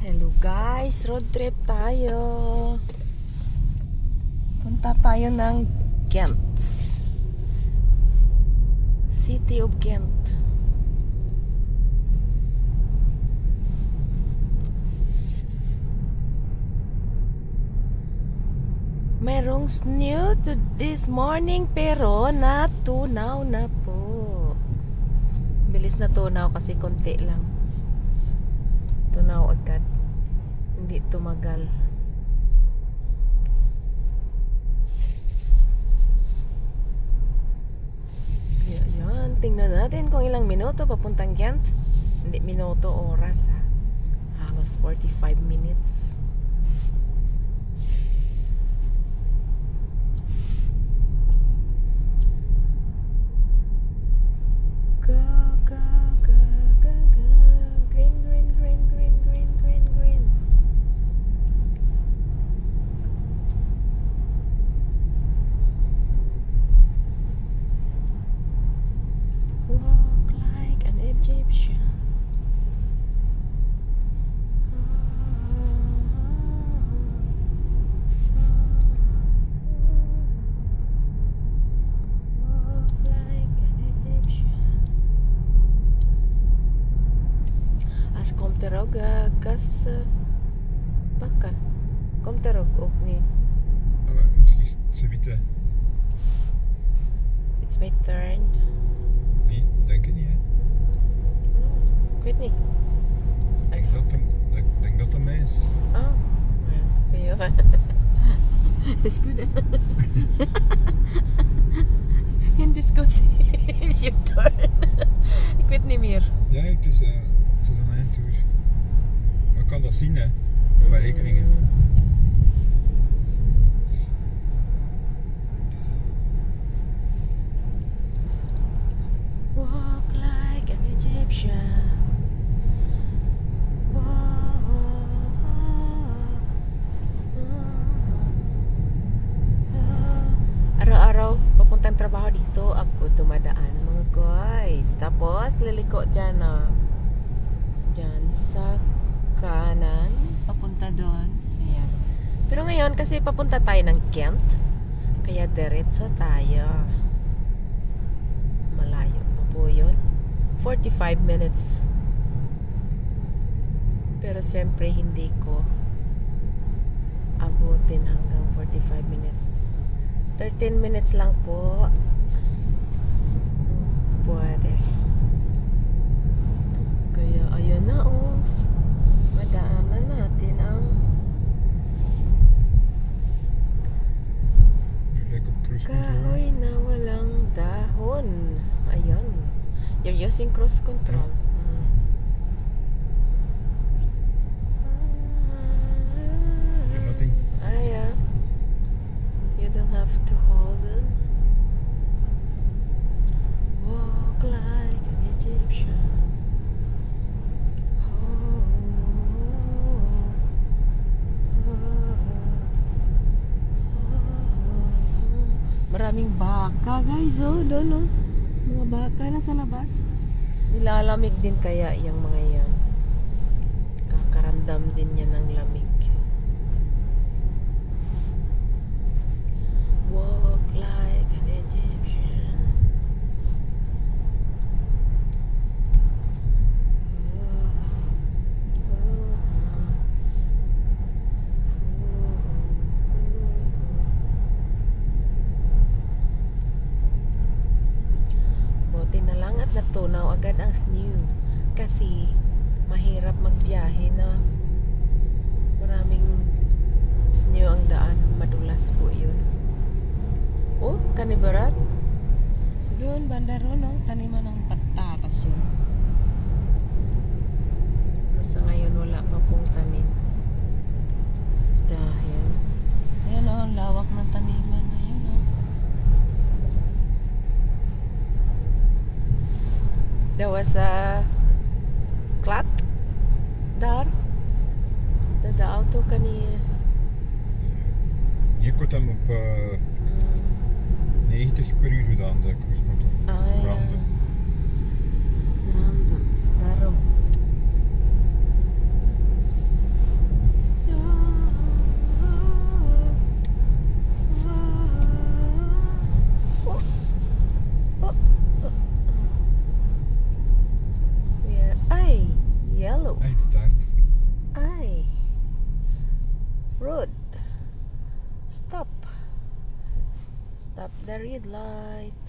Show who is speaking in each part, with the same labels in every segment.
Speaker 1: Hello guys, road trip tayo. Punta tayo ng Ghent. City of Ghent. Merong snow to this morning pero natunaw na po. Bilis na tunaw kasi konti lang. Tunaw agad. Hindi tumagal. Yan, tingnan natin kung ilang minuto papuntang Ghent. Hindi minuto, oras ha. Halos 45 minutes. Terog gas pakken. Komt er ook niet.
Speaker 2: Misschien ze witte.
Speaker 1: It's my turn.
Speaker 2: Nee, denk ik niet. Hè.
Speaker 1: Ik weet niet.
Speaker 2: Ik denk dat het mij is.
Speaker 1: Oh, ja. Dat is goed. In discussie is je turn. Ik weet niet meer.
Speaker 2: Ja, het is aan mijn toer. Maar ik kan dat zien, hè, bij rekeningen.
Speaker 1: Walk like an Egyptian. Araw-araw papuntang trabaho dito ako dumadaan mga guys. Tapos liliko dyan dyan sa kanan papunta doon. Ayan. Pero ngayon kasi papunta tayo ng Ghent, kaya diretso tayo. Malayo pa po yun, 45 minutes. Pero siyempre hindi ko abutin hanggang 45 minutes. 13 minutes lang po pwede. Kaya ayan na madaanan natin ang kahoy na walang dahon. Ayan, you're using cruise control.
Speaker 2: Nothing.
Speaker 1: Yeah. You don't have to hold it. Walk like an Egyptian. Maraming baka guys, doon mga baka na sa labas. Nilalamig din kaya yung mga yan. Kakaramdam din yan ng lamig. Walk like an Egyptian. Buti na lang at natunaw agad ang snow kasi mahirap magbiyahe na maraming snow ang daan, madulas po yun. Oh, kanibarat doon banda ron, taniman ng patatas yun. Pero sa ngayon wala pa pong tanim dahil ayan ang lawak ng taniman na yun. There was a clat daar. De auto kan niet.
Speaker 2: Je kunt hem op 90 per uur gedaan, de cruise control.
Speaker 1: Brandend. Daarom.
Speaker 2: Start.
Speaker 1: Ay. Road. Stop. Stop the red light.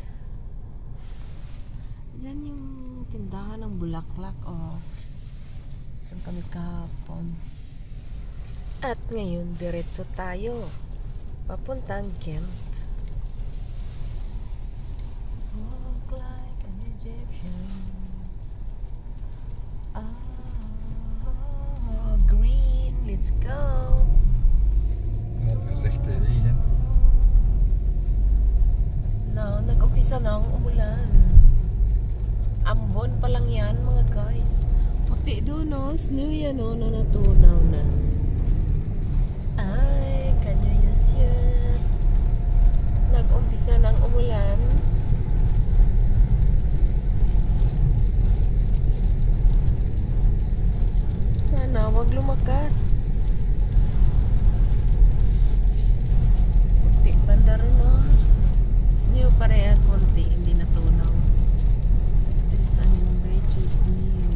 Speaker 1: Diyan yung tindahan ng bulaklak. Oh. Doon kami kahapon. At ngayon, diretso tayo. Papuntang Kent. Walk like an Egyptian. Green, let's go.
Speaker 2: Dat is echt regen.
Speaker 1: No, nag-umpisa na ang umulan. Ambon pa lang yan, mga guys. Puti doon, no? Snow yan, no? Na natunaw na. Ay, kanya yes yun. Nag-umpisa na ang umulan. Sana wag lumakas. Puti banda rin, no? Snow pareha konti, hindi natunaw. There's an beige snow.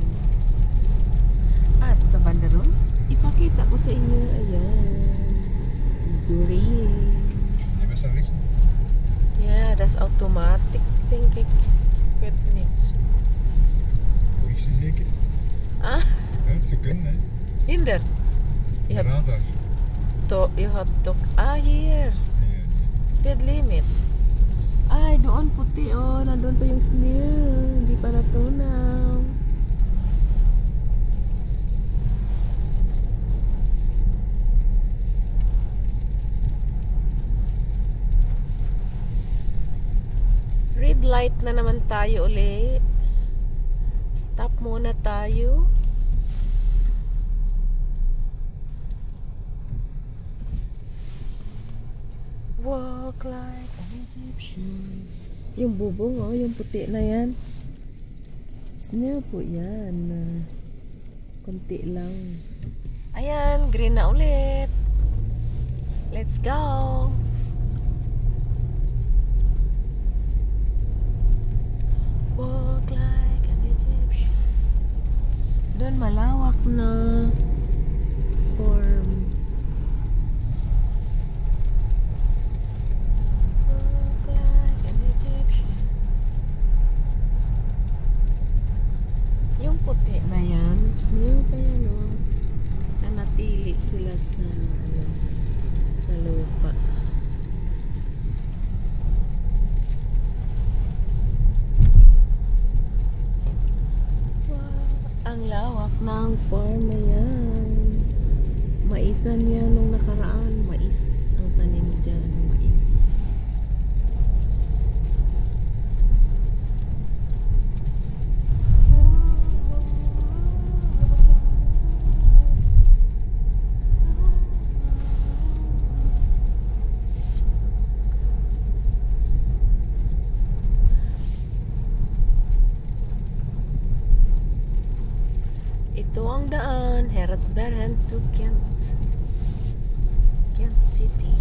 Speaker 1: At sa banda ron, ipakita ko sa inyo, ayan, green.
Speaker 2: Je bent aan richten.
Speaker 1: Yeah, that's automatic, denk ik. Ik weet het niet.
Speaker 2: Politie zeker?
Speaker 1: Ah,
Speaker 2: Ja, het zou kunnen, hè.
Speaker 1: hinder. Je hebt
Speaker 2: Radar.
Speaker 1: je hebt ook, hier,
Speaker 2: Nee,
Speaker 1: speed limit. Ay, doon puti, oh, nandun pa yung snow, hindi pa natunaw. Red light na naman tayo uli. Stop muna tayo. Walk like an Egyptian. Yung bubong, oh, yung puti na yan. Snow po yan. Kunti lang. Ayan, green na ulit. Let's go. Walk like an Egyptian. Doon malawak na farm. Walk like an Egyptian. Yung puti na yan, snow pa yan, oh. Nanatili sila sa, ano, sa lupa. Ang lawak ng farm na yan. Maisan yan nung nakaraan. Mais ang tanim dyan. Mais. Ito ang daan, Hertzbergen to Kent. Kent City.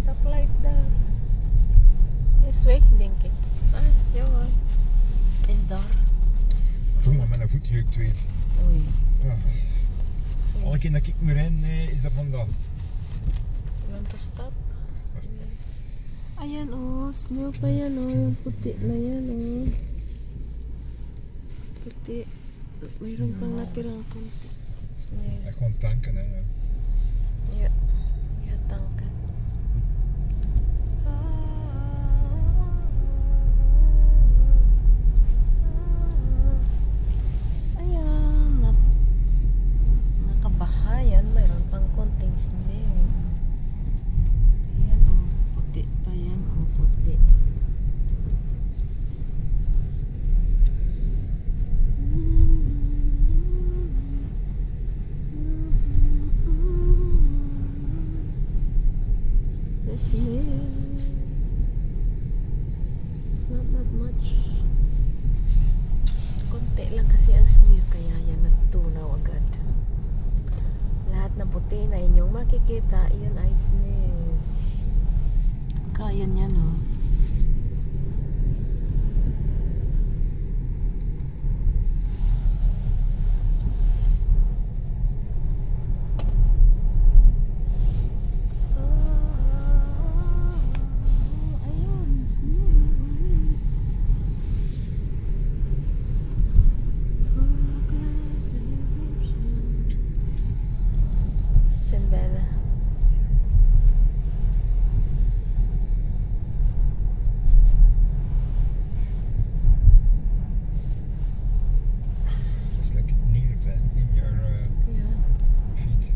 Speaker 1: Stoplight daar. Is weg, denk ik. Ah, jawel. Is daar.
Speaker 2: Doe maar met een voet jeukt weer.
Speaker 1: Oei.
Speaker 2: Alle keer dat ik me ren, is dat vandaag.
Speaker 1: You want to stop? Ayan, oh. Snow pa yan, oh. Yung puti na yan, oh. Puti. Mayroon pang natirang konti. Snow.
Speaker 2: Ja, gewoon tanken, hè. Ja.
Speaker 1: Ja. Ja, tanken. Ayan. Nakabahayan. Mayroon pang konting snow. Ayan, oh. Puti pa yan, oh. Puti. nakikita, yun ay snow. Kaya niya, no? Ayun, snow. Sandana.
Speaker 2: It's like needles in your
Speaker 1: Yeah.
Speaker 2: feet.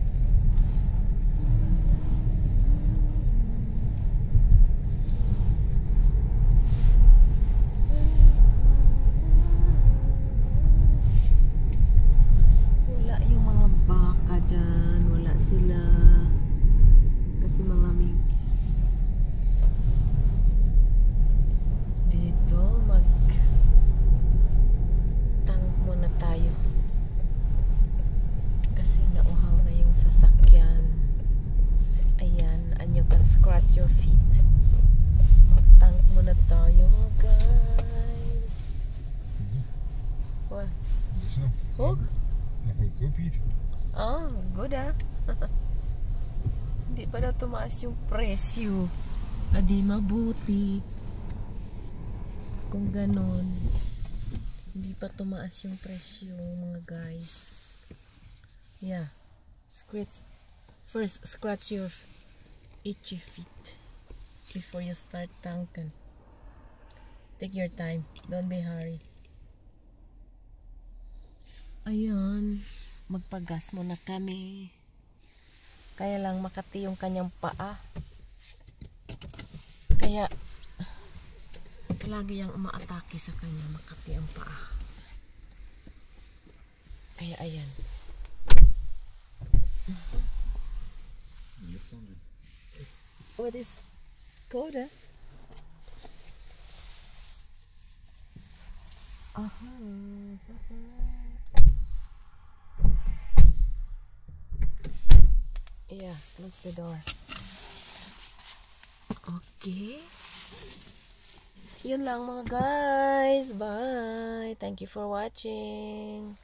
Speaker 1: Wala yung mga baka dyan. Wala sila. Kasi malamig. Dito, tank muna tayo. Kasi nauhaw na yung sasakyan. Ayan, and you can scratch your feet. Mag-tank muna tayo, mga guys. What?
Speaker 2: Dus zo.
Speaker 1: Hoog?
Speaker 2: Nog goedkoop hier.
Speaker 1: Ah, good ah. Hindi pa daw tumaas yung presyo. Adi mabuti. Kung ganon, hindi pa tumaas yung presyo, mga guys. Yeah. First, scratch your itchy feet before you start tanking. Take your time. Don't be hurry. Ayan. Magpagas muna kami. Kaya lang makati yung kanyang paa. Kaya lagi yang umaatake sa kanya, makati ang paa. Kaya ayan. What is Coda? Yeah, close the door. Okay. Yun lang mga guys. Bye. Thank you for watching.